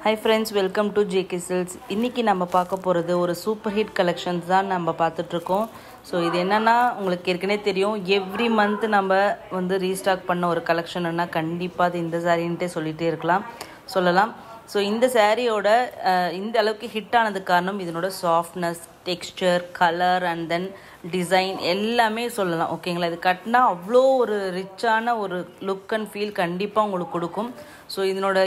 Hi friends, welcome to JK Silks. இன்னைக்கு நம்ம பார்க்க போறது ஒரு சூப்பர் ஹிட் கலெக்ஷன்ஸ் தான் நம்ம பார்த்துட்டு இருக்கோம். ஸோ இது என்னன்னா உங்களுக்கு ஏற்கனவே தெரியும், எவ்ரி மந்த் நம்ம வந்து ரீஸ்டாக் பண்ண ஒரு கலெக்ஷன்னா கண்டிப்பாக அது இந்த சாரின்ட்டே சொல்லிகிட்டே சொல்லலாம். ஸோ இந்த சாரியோட இந்த அளவுக்கு ஹிட் ஆனதுக்கு காரணம் இதனோட softness, texture, colour and then design எல்லாமே சொல்லலாம். ஓகேங்களா, இது கட்டினா அவ்வளோ ஒரு ரிச்சான ஒரு லுக் அண்ட் ஃபீல் கண்டிப்பாக உங்களுக்கு கொடுக்கும். ஸோ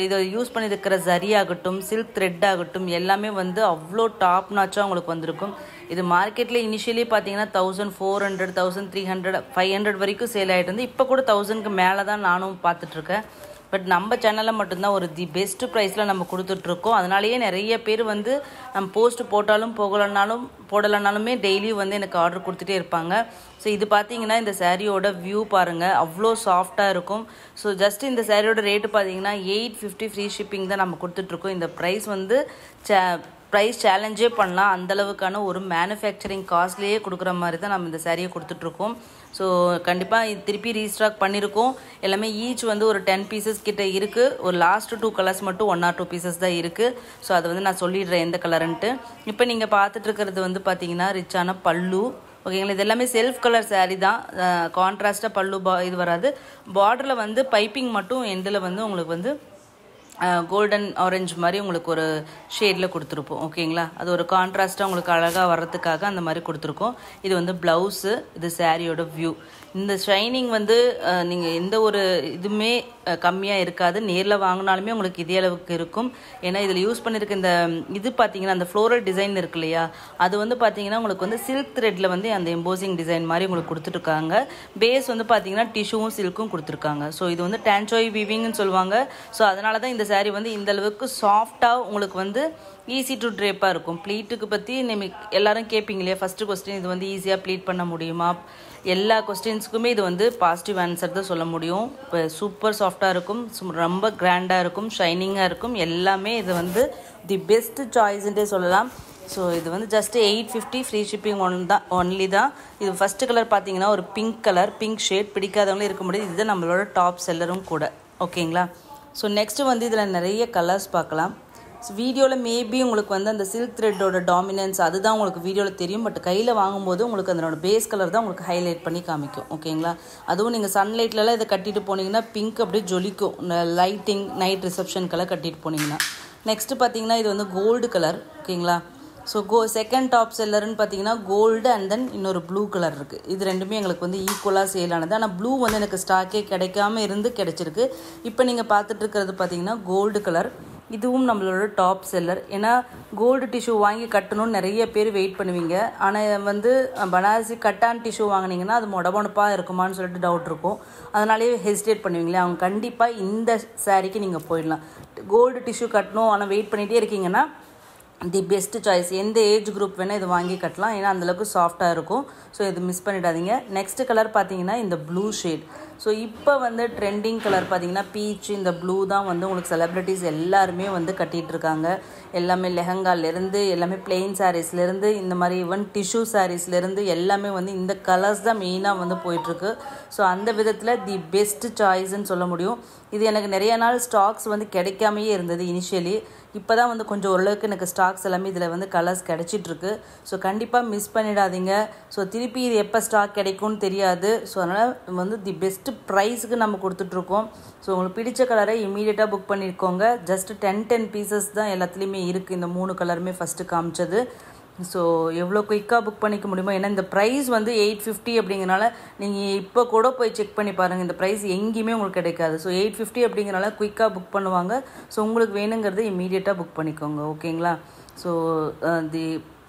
இதை யூஸ் பண்ணியிருக்கிற ஜரி ஆகட்டும், சில்க் த்ரெட் ஆகட்டும், எல்லாமே வந்து அவ்வளோ டாப் நாச்சாக உங்களுக்கு வந்திருக்கும். இது மார்க்கெட்டில் இனிஷியலி பார்த்தீங்கன்னா 1400, 1300, 500 வரைக்கும் சேல் ஆகிட்டு இருந்து இப்போ கூட 1000க்கு மேலே தான் நானும் பார்த்துட்ருக்கேன். பட் நம்ம சேனலில் மட்டும்தான் ஒரு தி பெஸ்ட் ப்ரைஸில் நம்ம கொடுத்துட்ருக்கோம். அதனாலேயே நிறைய பேர் வந்து நம்ம போஸ்ட் போடலைனாலுமே டெய்லியும் வந்து எனக்கு ஆர்டர் கொடுத்துட்டே இருப்பாங்க. ஸோ இது பார்த்தீங்கன்னா இந்த சாரியோட வியூ பாருங்கள், அவ்வளோ சாஃப்டாக இருக்கும். ஸோ ஜஸ்ட் இந்த சாரியோட ரேட்டு பார்த்தீங்கன்னா 850 ஃப்ரீ ஷிப்பிங் தான் நம்ம கொடுத்துட்ருக்கோம். இந்த ப்ரைஸ் வந்து ப்ரைஸ் சேலஞ்சே பண்ணலாம், அந்தளவுக்கான ஒரு மேனுஃபேக்சரிங் காஸ்ட்லேயே கொடுக்குற மாதிரி தான் நம்ம இந்த சாரியை கொடுத்துட்ருக்கோம். ஸோ கண்டிப்பாக திருப்பி ரீஸ்டாக் பண்ணியிருக்கோம். எல்லாமே ஈச் வந்து ஒரு 10 பீசஸ் கிட்ட இருக்குது. ஒரு லாஸ்ட்டு 2 கலர்ஸ் மட்டும் 1 or 2 பீசஸ் தான் இருக்குது. ஸோ அதை வந்து நான் சொல்லிடுறேன் எந்த கலருன்ட்டு. இப்போ நீங்கள் பார்த்துட்ருக்கிறது வந்து பார்த்தீங்கன்னா ரிச்சான பல்லு. ஓகேங்களா, இது எல்லாமே செல்ஃப் கலர் சாரீ தான், கான்ட்ராஸ்ட்டாக பல்லு இது வராது. பார்டரில் வந்து பைப்பிங் மட்டும் எண்டில் வந்து உங்களுக்கு வந்து கோல்டன் ஆரஞ்சு மாதிரி உங்களுக்கு ஒரு ஷேடில் கொடுத்துருப்போம். ஓகேங்களா, அது ஒரு கான்ட்ராஸ்ட்டாக உங்களுக்கு அழகாக வர்றதுக்காக அந்த மாதிரி கொடுத்துருக்கோம். இது வந்து ப்ளவுஸு, இது சாரியோட வியூ. இந்த ஷைனிங் வந்து நீங்கள் எந்த ஒரு இதுவுமே கம்மியாக இருக்காது. நேரில் வாங்கினாலுமே உங்களுக்கு இதே அளவுக்கு இருக்கும். ஏன்னா இதில் யூஸ் பண்ணியிருக்க இந்த இது பார்த்தீங்கன்னா அந்த ஃப்ளோரல் டிசைன் இருக்கு இல்லையா, அது வந்து பார்த்தீங்கன்னா உங்களுக்கு வந்து சில்க் த்ரெட்டில் வந்து அந்த எம்போசிங் டிசைன் மாதிரி உங்களுக்கு கொடுத்துட்ருக்காங்க. பேஸ் வந்து பார்த்தீங்கன்னா டிஷ்யூவும் சில்க்கும் கொடுத்துருக்காங்க. ஸோ இது வந்து டான்சோய் வீவிங்னு சொல்லுவாங்க. ஸோ அதனால தான் இந்த சாரீ வந்து இந்த அளவுக்கு சாஃப்டாக உங்களுக்கு வந்து ஈஸி டு ட்ரேப்பாக இருக்கும். ப்ளீட்டுக்கு பற்றி எல்லாரும் கேட்பீங்க இல்லையா, ஃபஸ்ட்டு கொஸ்டின் இது வந்து ஈஸியாக ப்ளீட் பண்ண முடியுமா? எல்லா கொஸ்டின்ஸுக்குமே இது வந்து பாசிட்டிவ் ஆன்சர் தான் சொல்ல முடியும். இப்போ சூப்பர் சாஃப்டாக இருக்கும், ரொம்ப கிராண்டாக இருக்கும், ஷைனிங்காக இருக்கும். எல்லாமே இது வந்து தி பெஸ்ட் சாய்ஸ்ன்றே சொல்லலாம். ஸோ இது வந்து ஜஸ்ட் 850 ஃப்ரீ ஷிப்பிங் ஒன்லி தான். இது ஃபஸ்ட்டு கலர் பார்த்தீங்கன்னா ஒரு பிங்க் ஷேட், பிடிக்காதவங்களே இருக்க முடியாது. இதுதான் நம்மளோட டாப் செல்லரும் கூட. ஓகேங்களா, ஸோ நெக்ஸ்ட்டு வந்து இதில் நிறைய கலர்ஸ் பார்க்கலாம். ஸோ வீடியோவில் மேபி உங்களுக்கு வந்து அந்த சில்க் த்ரெட்டோட டாமினன்ஸ் அதுதான் உங்களுக்கு வீடியோவில் தெரியும். பட் கையில் வாங்கும்போது உங்களுக்கு அதனோட பேஸ் கலர் தான் உங்களுக்கு ஹைலைட் பண்ணி காமிக்கும். ஓகேங்களா, அதுவும் நீங்கள் சன்லைட்லலாம் இதை கட்டிட்டு போனீங்கன்னா பிங்க் அப்படியே ஜொலிக்கும், லைட்டிங் நைட் ரிசப்ஷனுக்கெல்லாம் கட்டிட்டு போனீங்கன்னா. நெக்ஸ்ட்டு பார்த்தீங்கன்னா இது வந்து கோல்டு கலர். ஓகேங்களா, ஸோ செகண்ட் டாப் செல்லர்னு பார்த்தீங்கன்னா கோல்டு அண்ட் தென் இன்னொரு ப்ளூ கலர் இருக்குது. இது ரெண்டுமே எங்களுக்கு வந்து ஈக்குவலாக சேல் ஆனது. ஆனால் ப்ளூ வந்து எனக்கு ஸ்டாக்கே கிடைக்காம கிடச்சிருக்கு. இப்போ நீங்கள் பார்த்துட்டு இருக்கிறது பார்த்தீங்கன்னா கோல்டு கலர். இதுவும் நம்மளோட டாப் செல்லர். ஏன்னா கோல்டு டிஷ்யூ வாங்கி கட்டணும்னு நிறைய பேர் வெயிட் பண்ணுவீங்க. ஆனால் வந்து பனாரசி கட்டான் டிஷ்யூ வாங்கினீங்கன்னா அது மொடமொடப்பாக இருக்குமான்னு சொல்லிட்டு டவுட் இருக்கும். அதனாலேயே ஹெசிடேட் பண்ணுவீங்களே, அவங்க கண்டிப்பாக இந்த சாரீக்கு நீங்கள் போயிடலாம். கோல்டு டிஷ்யூ கட்டணும் ஆனால் வெயிட் பண்ணிகிட்டே இருக்கீங்கன்னா தி பெஸ்ட் சாய்ஸ். எந்த ஏஜ் குரூப் வேணால் இது வாங்கி கட்டலாம், ஏன்னா அந்தளவுக்கு சாஃப்டாக இருக்கும். ஸோ இது மிஸ் பண்ணிடாதீங்க. நெக்ஸ்ட் கலர் பார்த்தீங்கன்னா இந்த ப்ளூ ஷேட். ஸோ இப்போ வந்து ட்ரெண்டிங் கலர் பார்த்தீங்கன்னா பீச், இந்த ப்ளூ தான் வந்து உங்களுக்கு செலிப்ரிட்டிஸ் எல்லாருமே வந்து கட்டிகிட்டு இருக்காங்க. எல்லாமே லெஹங்காலேருந்து எல்லாமே பிளெயின் சாரீஸ்லேருந்து இந்த மாதிரி ஈவன் டிஷ்யூ சாரீஸ்லேருந்து எல்லாமே வந்து இந்த கலர்ஸ் தான் மெயினாக வந்து போயிட்டுருக்கு. ஸோ அந்த விதத்தில் தி பெஸ்ட் சாய்ஸ்ன்னு சொல்ல முடியும். இது எனக்கு நிறைய நாள் ஸ்டாக்ஸ் வந்து கிடைக்காமையே இருந்தது இனிஷியலி. இப்போ தான் வந்து கொஞ்சம் ஓரளவுக்கு எனக்கு ஸ்டாக்ஸ் எல்லாமே இதில் வந்து கலர்ஸ் கிடச்சிட்ருக்கு. ஸோ கண்டிப்பாக மிஸ் பண்ணிடாதீங்க. ஸோ திருப்பி இது எப்போ ஸ்டாக் கிடைக்கும்னு தெரியாது. ஸோ அதனால் வந்து தி பெஸ்ட் ப்ரைஸுக்கு நம்ம கொடுத்துட்ருக்கோம். ஸோ உங்களுக்கு பிடிச்ச கலரை இமீடியட்டாக புக் பண்ணியிருக்கோங்க. ஜஸ்ட் 10 பீசஸ் தான் எல்லாத்துலேயுமே இருக்குது. இந்த 3 கலருமே ஃபஸ்ட்டு காமிச்சது. ஸோ எவ்வளோ குயிக்காக புக் பண்ணிக்க முடியுமோ, ஏன்னா இந்த ப்ரைஸ் வந்து 850 அப்படிங்கிறனால நீங்கள் இப்போ கூட போய் செக் பண்ணி பாருங்கள், இந்த ப்ரைஸ் எங்கேயுமே உங்களுக்கு கிடைக்காது. ஸோ 850 அப்படிங்கிறனால குயிக்காக புக் பண்ணுவாங்க. ஸோ உங்களுக்கு வேணுங்கிறது இமீடியட்டாக புக் பண்ணிக்கோங்க. ஓகேங்களா, ஸோ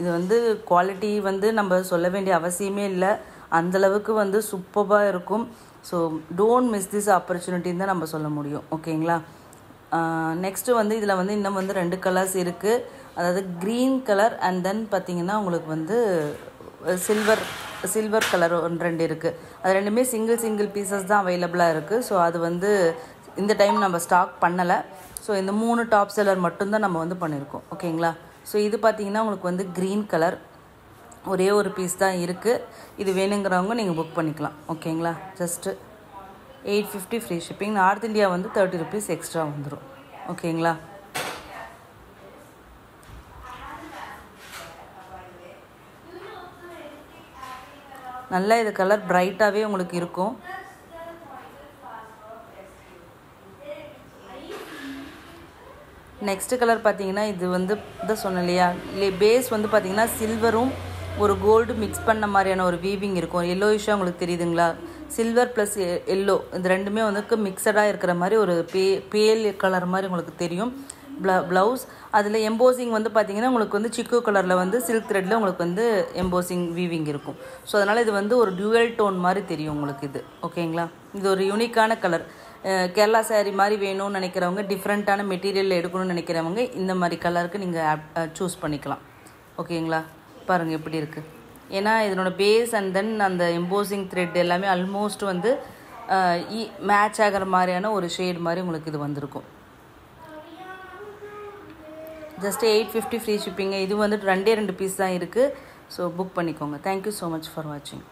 இது வந்து குவாலிட்டி வந்து நம்ம சொல்ல வேண்டிய அவசியமே இல்லை, அந்தளவுக்கு வந்து சூப்பராக இருக்கும். ஸோ டோன்ட் மிஸ் திஸ் ஆப்பர்ச்சுனிட்டின்னு தான் நம்ம சொல்ல முடியும். ஓகேங்களா, நெக்ஸ்ட்டு வந்து இதில் வந்து இன்னும் வந்து 2 கலர்ஸ் இருக்குது. அதாவது க்ரீன் கலர் அண்ட் தென் பார்த்திங்கன்னா உங்களுக்கு வந்து சில்வர் கலர் 2 இருக்குது. அது ரெண்டுமே சிங்கிள் பீசஸ் தான் அவைலபிளாக இருக்குது. ஸோ அது வந்து இந்த டைம் நம்ம ஸ்டாக் பண்ணலை. ஸோ இந்த 3 டாப் செல்லர் மட்டும்தான் நம்ம வந்து பண்ணியிருக்கோம். ஓகேங்களா, ஸோ இது பார்த்திங்கன்னா உங்களுக்கு வந்து க்ரீன் கலர் ஒரே ஒரு பீஸ் தான் இருக்குது. இது வேணுங்கிறவங்க நீங்கள் புக் பண்ணிக்கலாம். ஓகேங்களா, just 850 free shipping. North India வந்து 30 rupees எக்ஸ்ட்ரா வந்துடும். ஓகேங்களா, நல்லா இது கலர் பிரைட்டாகவே உங்களுக்கு இருக்கும். நெக்ஸ்ட் கலர் பார்த்தீங்கன்னா இது வந்து இதான் சொன்னேன் இல்லையா, பேஸ் வந்து பார்த்தீங்கன்னா சில்வரும் ஒரு கோல்டு மிக்ஸ் பண்ண மாதிரியான ஒரு வீவிங் இருக்கும். எல்லோயிஷாக உங்களுக்கு தெரியுதுங்களா, சில்வர் ப்ளஸ் எல்லோ இந்த ரெண்டுமே வந்து மிக்சடாக இருக்கிற மாதிரி ஒரு பேல் கலர் மாதிரி உங்களுக்கு தெரியும். ப்ளவுஸ் அதில் எம்போசிங் வந்து பார்த்தீங்கன்னா உங்களுக்கு வந்து சிக்கு கலரில் வந்து சில்க் த்ரெட்டில் உங்களுக்கு வந்து எம்போசிங் வீவிங் இருக்கும். ஸோ அதனால் இது வந்து ஒரு டியூவல் டோன் மாதிரி தெரியும் உங்களுக்கு இது. ஓகேங்களா, இது ஒரு யூனிக்கான கலர். கேரளா சாரீ மாதிரி வேணும்னு நினைக்கிறவங்க, டிஃப்ரெண்ட்டான மெட்டீரியல் எடுக்கணும்னு நினைக்கிறவங்க இந்த மாதிரி கலருக்கு நீங்கள் சூஸ் பண்ணிக்கலாம். ஓகேங்களா, பாருங்கள் எப்படி இருக்குது. ஏன்னா இதனோட பேஸ் அண்ட் தென் அந்த எம்போசிங் த்ரெட் எல்லாமே ஆல்மோஸ்ட் வந்து மேட்ச் ஆகிற மாதிரியான ஒரு ஷேட் மாதிரி உங்களுக்கு இது வந்திருக்கும். ஜஸ்ட் 850 ஃப்ரீ ஷிப்பிங்க. இது வந்துட்டு 2 பீஸ் தான் இருக்குது. ஸோ புக் பண்ணிக்கோங்க. தேங்க்யூ ஸோ மச் ஃபார் வாட்சிங்.